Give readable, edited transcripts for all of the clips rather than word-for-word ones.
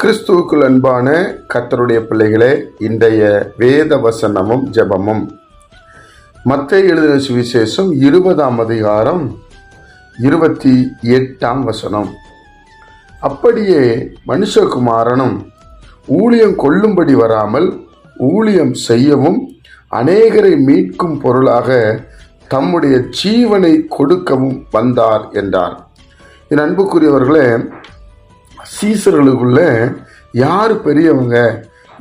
கிறிஸ்துவுக்குள் அன்பான கர்த்தருடைய பிள்ளைகளே, இன்றைய வேத வசனமும் ஜெபமும் மத்தேயு எழுதின சுவிசேஷம் 20ஆம் அதிகாரம் 28ஆம் வசனம். அப்படியே மனுஷகுமாரனும் ஊழியம் கொள்ளும்படி வராமல் ஊழியம் செய்யவும் அநேகரை மீட்கும் பொருளாக தம்முடைய ஜீவனை கொடுக்கவும் வந்தார் என்றார். என் அன்புக்குரியவர்களே, சீசர்களுக்குள்ள யார் பெரியவங்க,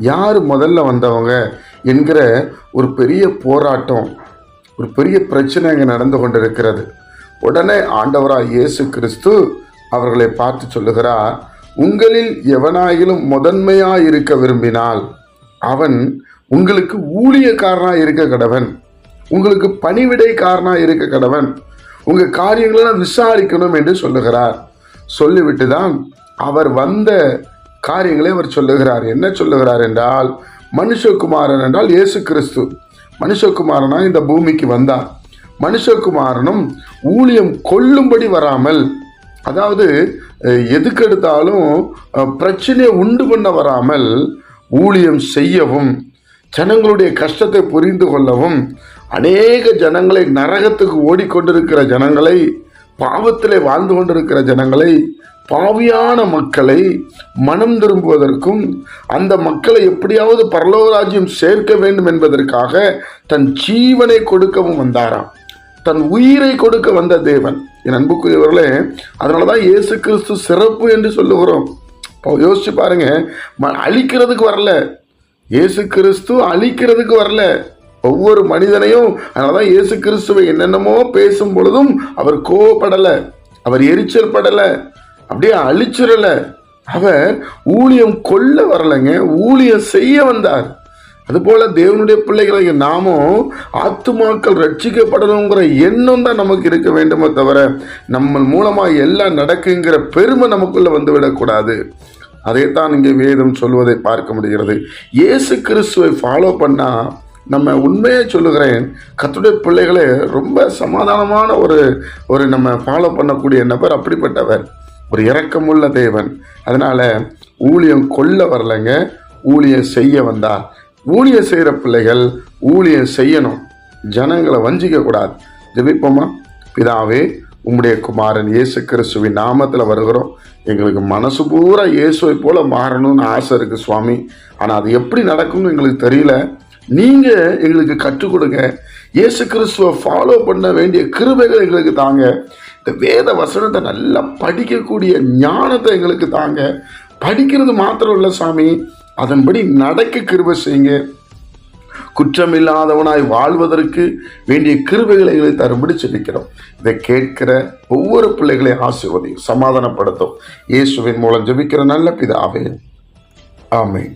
யார் முதல்ல வந்தவங்க என்கிற ஒரு பெரிய போராட்டம், ஒரு பெரிய பிரச்சனை அங்கே நடந்து கொண்டிருக்கிறது. உடனே ஆண்டவராய் இயேசு கிறிஸ்து அவர்களை பார்த்து சொல்லுகிறார், உங்களில் எவனாயிலும் முதன்மையாக இருக்க விரும்பினால் அவன் உங்களுக்கு ஊழியக்காரனாக இருக்க கடவன், உங்களுக்கு பணிவிடைக்காரனாக இருக்க கடவன், உங்கள் காரியங்களெல்லாம் விசாரிக்கணும் என்று சொல்லுகிறார். சொல்லிவிட்டு தான் அவர் வந்த காரியங்களை அவர் சொல்லுகிறார். என்ன சொல்லுகிறார் என்றால், மனுஷகுமாரன் என்றால் இயேசு கிறிஸ்து மனுஷகுமாரனா இந்த பூமிக்கு வந்தார். மனுஷகுமாரனும் ஊழியம் கொள்ளும்படி வராமல், அதாவது எதுக்கெடுத்தாலும் பிரச்சனையை உண்டு பண்ண வராமல் ஊழியம் செய்யவும், ஜனங்களுடைய கஷ்டத்தை புரிந்து கொள்ளவும், அநேக ஜனங்களை, நரகத்துக்கு ஓடிக்கொண்டிருக்கிற ஜனங்களை, பாவத்திலே வாழ்ந்து கொண்டிருக்கிற ஜனங்களை, பாவியான மக்களை மனம் திரும்புவதற்கும் அந்த மக்களை எப்படியாவது பரலோக ராஜ்யம் சேர்க்க வேண்டும் என்பதற்காக தன் ஜீவனை கொடுக்கவும் வந்தாராம். தன் உயிரை கொடுக்க வந்த தேவன். என் அன்புக்குரியவர்களே, அதனாலதான் இயேசு கிறிஸ்து சிறப்பு என்று சொல்லுகிறோம். யோசிச்சு பாருங்க, அழிக்கிறதுக்கு வரல இயேசு கிறிஸ்து, அழிக்கிறதுக்கு வரல ஒவ்வொரு மனிதனையும். அதனாலதான் இயேசு கிறிஸ்துவை என்னென்னமோ பேசும் பொழுதும் அவர் கோவப்படலை, அவர் எரிச்சல் படலை, அப்படியே அழிச்சிடல. அவர் ஊழியம் கொள்ள வரலைங்க, ஊழியம் செய்ய வந்தார். அதுபோல தேவனுடைய பிள்ளைகளை நாமும் ஆத்துமாக்கள் ரட்சிக்கப்படணுங்கிற எண்ணம் தான் நமக்கு இருக்க வேண்டுமே தவிர, நம்ம மூலமாக எல்லாம் நடக்குங்கிற பெருமை நமக்குள்ள வந்துவிடக்கூடாது. அதைத்தான் இங்கே வேதம் சொல்வதை பார்க்க முடிகிறது. இயேசு கிறிஸ்துவை ஃபாலோ பண்ணா, நம்ம உண்மையை சொல்லுகிறேன், கர்த்தருடைய பிள்ளைகளே, ரொம்ப சமாதானமான ஒரு நம்ம ஃபாலோ பண்ணக்கூடிய நபர் அப்படிப்பட்டவர், ஒரு இரக்கமுள்ள தேவன். அதனால ஊழியம் கொள்ள வரலைங்க, ஊழியம் செய்ய வந்தார். ஊழியம் செய்கிற பிள்ளைகள் ஊழியம் செய்யணும், ஜனங்களை வஞ்சிக்க கூடாது. ஜெபிப்போமா? பிதாவே, உம்முடைய குமாரன் இயேசு கிறிஸ்துவின் நாமத்தில் வருகிறோம். எங்களுக்கு மனசு பூரா இயேசுவை போல மாறணும்னு ஆசை இருக்குது சுவாமி. ஆனால் அது எப்படி நடக்கும்னு எங்களுக்கு தெரியல. நீங்கள் எங்களுக்கு கற்றுக் கொடுங்க. இயேசு கிறிஸ்துவை ஃபாலோ பண்ண வேண்டிய கிருபைகள் எங்களுக்கு தாங்க. இந்த வேத வசனத்தை நல்லா படிக்கக்கூடிய ஞானத்தை எங்களுக்கு தாங்க. படிக்கிறது மாத்திரம் இல்லை சாமி, அதன்படி நடக்க கிருபை செய்யுங்க. குற்றமில்லாதவனாய் வாழ்வதற்கு வேண்டிய கிருபைகளை எங்களை தரும்படி ஜெபிக்கிறோம். இதை கேட்கிற ஒவ்வொரு பிள்ளைகளையும் ஆசீர்வதியும், சமாதானப்படுத்தும். இயேசுவின் மூலம் ஜெபிக்கிற நல்ல பிதாவே, ஆமென்.